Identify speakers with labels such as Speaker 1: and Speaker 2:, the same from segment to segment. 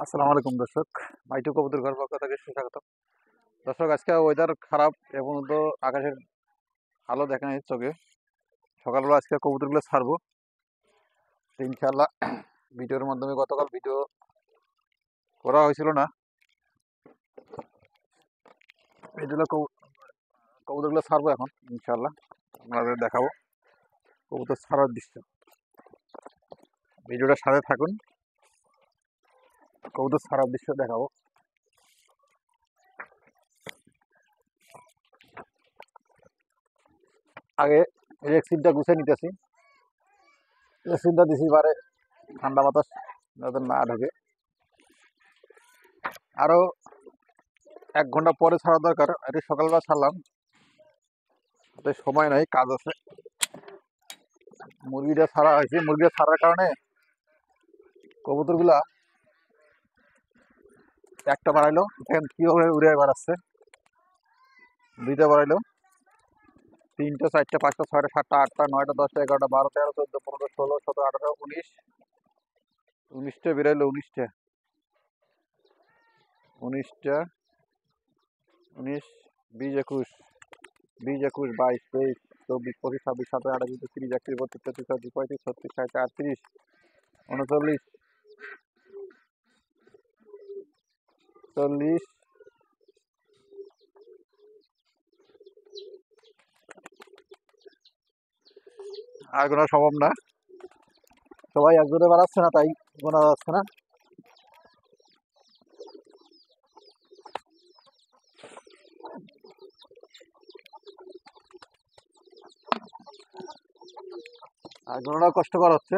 Speaker 1: আসসালামু আলাইকুম দর্শক, মাইটু কবুতর ঘর পক্ষ থেকে সুস্বাগত। দর্শক, আজকে ওয়েদার খারাপ এবং তো আকাশের আলো দেখা নেই চোখে। সকালবেলা আজকে কবুতরগুলো ছাড়বো তো ইনশাআল্লাহ। ভিডিওর মাধ্যমে গতকাল ভিডিও করা হয়েছিল না, এগুলো কবুতরগুলো ছাড়বো এখন ইনশাআল্লাহ, আপনাদের দেখাবো কবুতর ছাড়ার দৃশ্য। ভিডিওটার সাথে থাকুন, কবুতর ছাড়ার দৃশ্য দেখাবো। আগে রেক্সিনটা গুছিয়ে নিতেছি, রেক্সিনটা দিছি বারে ঠান্ডা বাতাস যাতে না ঢোকে। আরো 1 ঘন্টা পরে ছাড়া দরকার, এটা সকালবেলা ছাড়লাম, তাই সময় নাই, কাজ আছে। মুরগিটা ছাড়া হয়েছে, মুরগিটা ছাড়ার কারণে কবুতরগুলা একটা বাড়াইলো, দেখেন কিভাবে উড়ে বেড়াচ্ছে। দুইটা বাড়াইলো, 3টে 4টে 5টা 6টা 7টা 8টা 9টা 10টা 11টা 12 13 14 15 16 17 18 19 19টে বেরাইলো, 19টে 19টা 19 20 21 20 21 22 23 24 25 26 27 28 29 30 31 32 33 34 35 36 37 38 39 40 আর গোনা সম্ভব না, সবাই একজনে বাড়াচ্ছে না, তাই গোনা যাচ্ছে না। আর গোনাটা কষ্টকর হচ্ছে,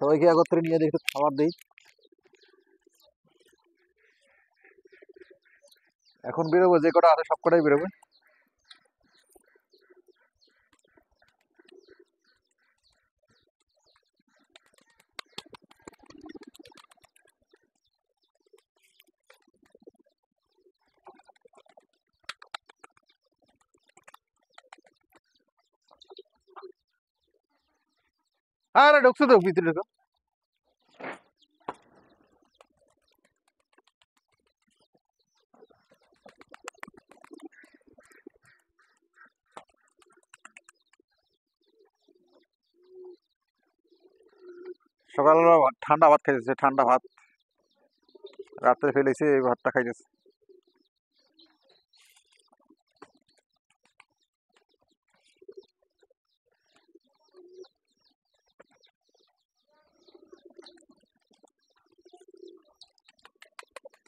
Speaker 1: সবাইকে একত্রে নিয়ে দেখে খাবার দিই। এখন বেরোবো, যে কটা আছে সব কটাই বেরোবে। আরে ঢুকছো তো ভিতরে, ঢুকো। সকালবেলা ঠান্ডা ভাত খাইতেছে, ঠান্ডা ভাত রাত্রে ফেলেছে, এই ভাতটা খাইতেছে।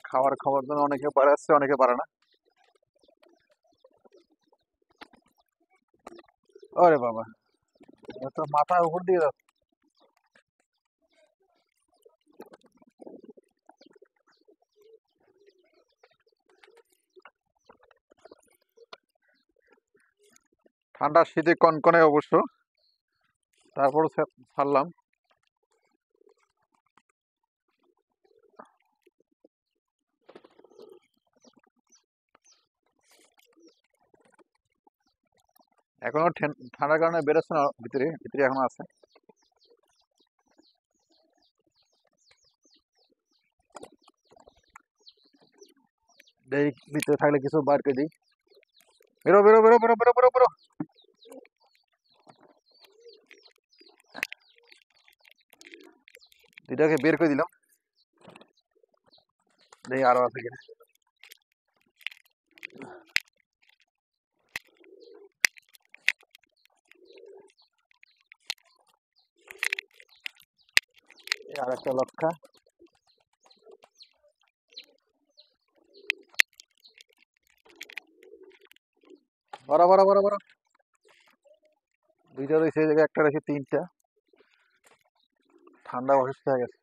Speaker 1: খাবার খাওয়ার জন্য অনেকে পারে আসছে, অনেকে পারে না। ওরে বাবা, এ তো মাথার উপর দিয়ে যাচ্ছে। ঠান্ডা শীতে কনকনে অবশ্য, তারপর ছাড়লাম। এখনো ঠান্ডার কারণে বেরোচ্ছে না, ভিতরে ভিতরে এখনো আছে। এই ভিতরে থাকলে কিছু বার করে দিই। বেরো বেরো বেরো বেরো বেরো বেরো বেরো। দুইটাকে বের করে দিলাম, দেখি আরো আছে কিনা। এই আর একটা লক্ষা। বড় বড় বড় বড়, দুইটা রয়েছে, এই জায়গায় একটা রয়েছে, 3টা। ঠান্ডা অসুস্থ হয়ে গেছে।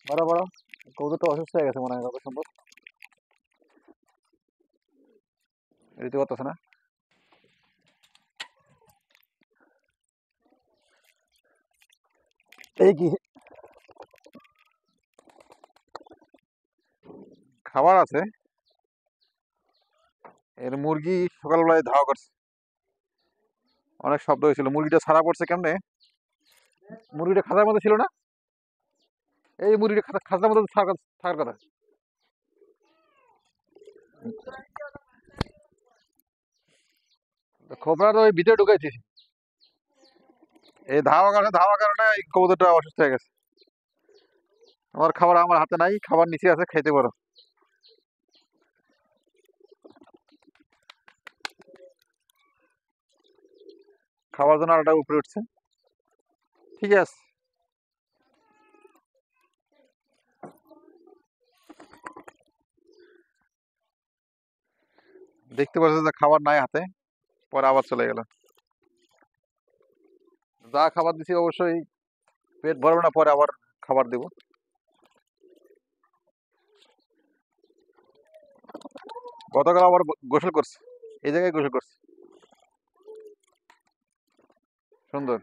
Speaker 1: বড় বড় কবুতরটা অসুস্থ হয়ে গেছে মনে হয়, কত সম্ভব। দিতে পারতেছে না। এই কি খাবার আছে? এর মুরগি সকালবেলায় ধাওয়া করছে, অনেক শব্দ হয়েছিল। মুরগিটা ছাড়া পড়ছে কেমনে? মুরগিটা খাঁচার মধ্যে ছিল না? এই মুরগিটা খাঁচার মধ্যে থাকার কথা। খোপড়ার ওই ভিতরে ঢুকাইছি। এই ধাওয়া কারণে এই কবুতরটা অসুস্থ হয়ে গেছে। আমার খাবার আমার হাতে নাই, খাবার নিচে আছে, খাইতে পারো। খাবার জন্য আরেকটা উপরে উঠছে। ঠিক আছে, দেখতে পাচ্ছ যে খাবার নাই হাতে, পরে আবার চলে গেল। যা খাবার দিছি অবশ্যই পেট ভরবে না, পরে আবার খাবার দেব। গতকাল আবার গোসল করছে, এই জায়গায় গোসল করছে। সুন্দর,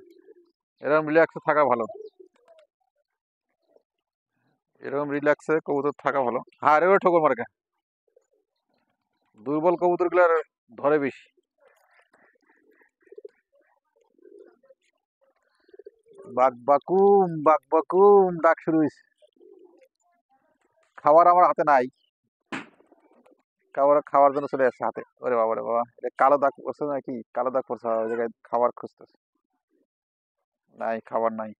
Speaker 1: এরকম রিল্যাক্সে থাকা ভালো। এরকম রিল্যাক্সে কবুতর থাকা ভালো। হ্যাঁ, এরকম ঠোকর মার্কা দুর্বল কবুতর গুলার ধরে বেশি। বাক বাকুম ডাক শুরু হয়েছে। খাবার আমার হাতে নাই, খাওয়ার জন্য চলে আসছে হাতে। ওরে বাবা রে বাবা, এটা কালো দাগ পড়ছে নাকি? কালো দাগ পড়ছে ওই জায়গায়, খাবার খুঁজতেছে। নাই, খাবার নাই,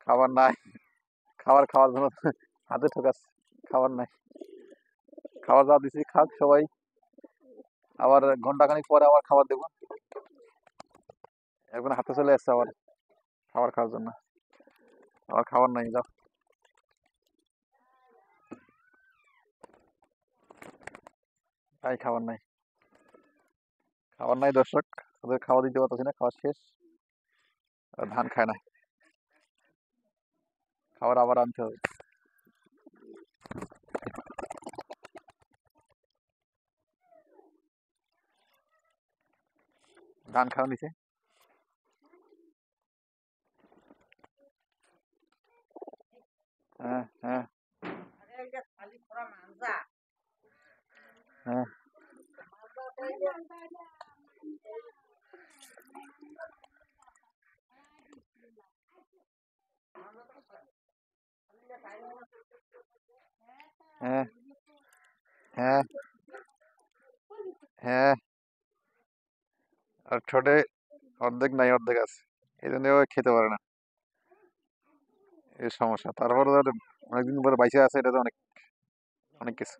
Speaker 1: খাবার নাই। খাওয়ার জন্য হাতে ঠোকাচ্ছে, খাবার নাই। খাবার যা দিছি খাক সবাই, আবার ঘন্টা খানিক পরে আবার খাবার দেবো। এখন হাতে চলে আসছে আবার খাবার খাওয়ার জন্য। আবার খাবার নাই, যাও। তাই খাবার নাই, খাবার নাই দর্শক। ওদের খাওয়া দিতে পারতেছি না, খাওয়া শেষ। আর ধান খায় না, খাবার আবার আনতে হবে। ধান খাওয়া নিছে। হ্যাঁ হ্যাঁ হ্যাঁ হ্যাঁ হ্যাঁ হ্যাঁ। আর ঠোঁটে অর্ধেক নাই, অর্ধেক আছে, এই জন্য ও খেতে পারে না। এই সমস্যা। তারপরে ধর অনেকদিন পরে বাইসে আছে, এটা তো অনেক অনেক কিছু।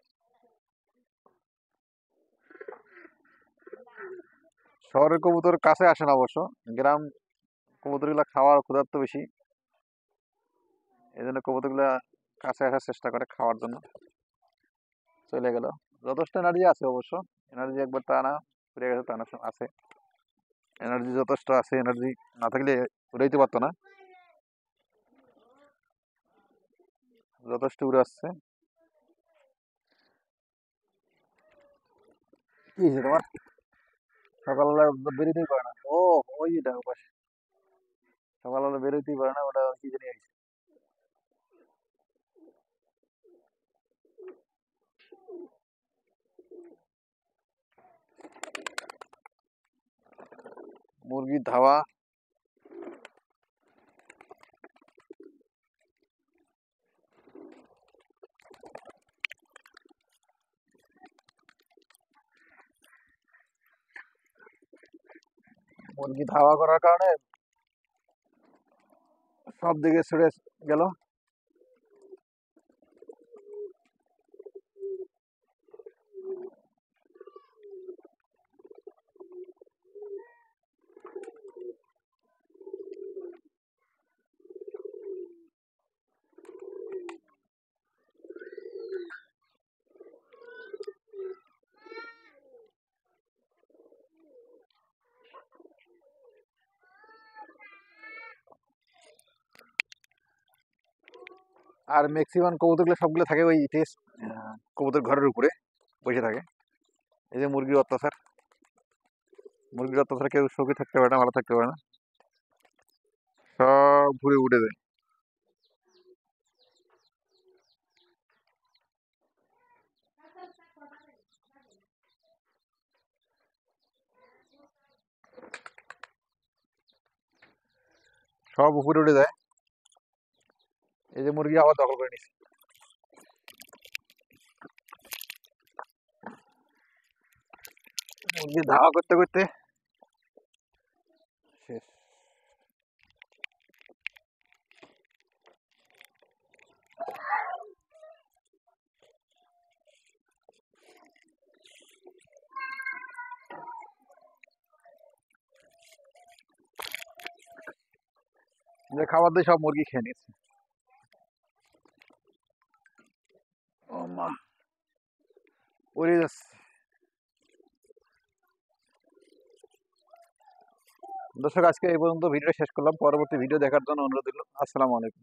Speaker 1: শহরের কবুতর কাছে আসে না অবশ্য, গ্রাম কবুতর গুলা খাওয়ার ক্ষুধার্ত বেশি, এই জন্য কবুতর গুলা কাছে আসার চেষ্টা করে খাওয়ার জন্য। চলে গেল। যথেষ্ট এনার্জি আছে অবশ্য, এনার্জি একবার তা না ফুরিয়ে গেছে তা না, আছে এনার্জি, যথেষ্ট আছে এনার্জি। না থাকলে উড়াইতে পারতো না, যথেষ্ট উড়ে আসছে। কি হয়েছে তোমার? সকালবেলা বেরোতেই পারে না ও? ওই এটা পাশে, সকালবেলা বেরোতেই পারে না, ওটা কি জানি হয়েছে। মুরগির ধাওয়া। মুরগি ধাওয়া করার কারণে সব দিকে ছড়ে গেল। আর ম্যাক্সিমাম কবুতরগুলো সবগুলো থাকে ওই টেস্ট কবুতর ঘরের উপরে বসে থাকে। এই যে মুরগির অত্যাচার, মুরগির অত্যাচার কেউ সুখী থাকতে পারে না, ভালো থাকতে পারে না, সব ঘুরে উঠে যায়। সব উপরে উঠে যায়। এই যে মুরগি আবার দখল করে নিচ্ছে। মুরগি ধাওয়া করতে করতে শেষ। যে খাবার দিয়ে সব মুরগি খেয়ে নিচ্ছে। ও মা, উড়ে যাচ্ছে। দর্শক, আজকে এই পর্যন্ত ভিডিও শেষ করলাম। পরবর্তী ভিডিও দেখার জন্য অনুরোধ রইল। আসসালামু আলাইকুম।